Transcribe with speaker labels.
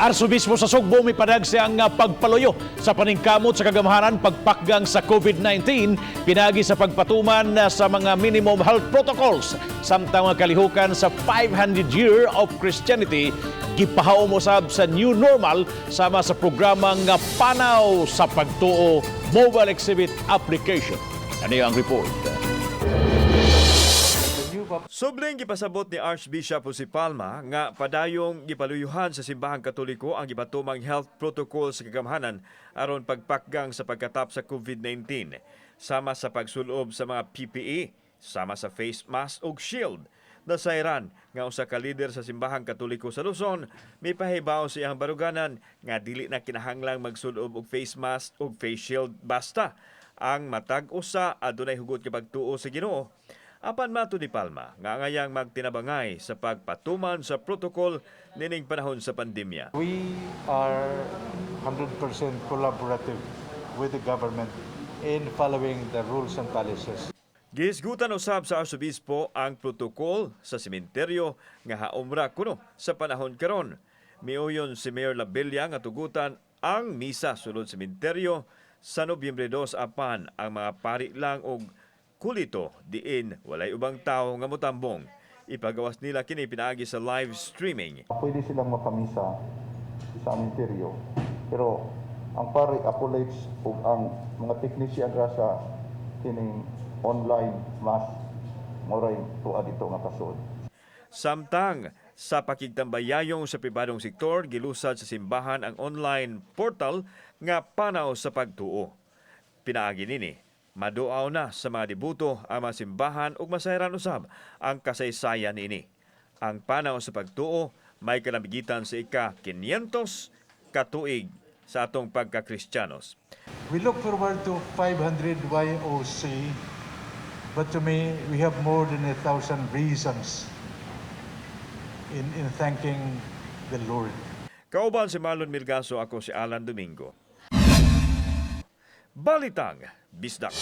Speaker 1: Arsobispo sa Sugbo may padag siyang pagpaluyo sa paningkamot sa kagamahanan pagpakgang sa COVID-19 pinagi sa pagpatuman sa mga minimum health protocols samtang mga kalihukan sa 500 year of Christianity gipahaom usab sa new normal sama sa programang Panaw sa Pagtuo mobile exhibit application. Ano ang report?
Speaker 2: Subling gipasabot ni Archbishop Jose Palma nga padayong gipaluyuhan sa simbahang Katoliko ang gipatumang health protocol sa kagamahanan aron pagpakgang sa pagkatap sa COVID-19 sama sa pagsulob sa mga PPE, sama sa face mask ug shield. Nasayran nga usa ka lider sa simbahang Katoliko sa Luzon may pahibaw sa iyang baruganan nga dili na kinahanglang magsulob og face mask ug face shield basta ang matag usa adunay hugot nga pagtuo sa Ginoo. Apan mato ni Palma nga ngayang magtinabangay sa pagpatuman sa protocol nining panahon sa pandemya.
Speaker 3: We are 100% collaborative with the government in following the rules and policies.
Speaker 2: Gihisgutan usab sa Arsobispo ang protokol sa sementeryo nga haumra kuno sa panahon karon. Miuyon si Mayor Labella nga tugutan ang misa sulod sementeryo sa Nobyembre 2 apan ang mga pari lang og kulito diin walay ubang tao nga motambong. Ipagawas nila kini pinaagi sa live streaming.
Speaker 3: Pwede silang mapamisa sa sementeryo, pero ang pari apologies ug ang mga teknisyan ra sa kining online mass moray tuwa dito nga kasud.
Speaker 2: Samtang sa pakigtambayayong sa pribadong sektor gilusad sa simbahan ang online portal nga Panaw sa Pagtuo. Pinaagi nini maduaw na sa mga debuto ang mga simbahan ug masayran usab ang kasaysayan ini. Ang Panaw sa Pagtuo may kalamigitan sa ika-500 katuig sa atong pagka-Kristyanos.
Speaker 3: We look forward to 500 YOC, but to me, we have more than 1,000 reasons in thanking the Lord.
Speaker 2: Kauban si Marlon Milgaso, ako si Alan Domingo. Balitang Bisdak.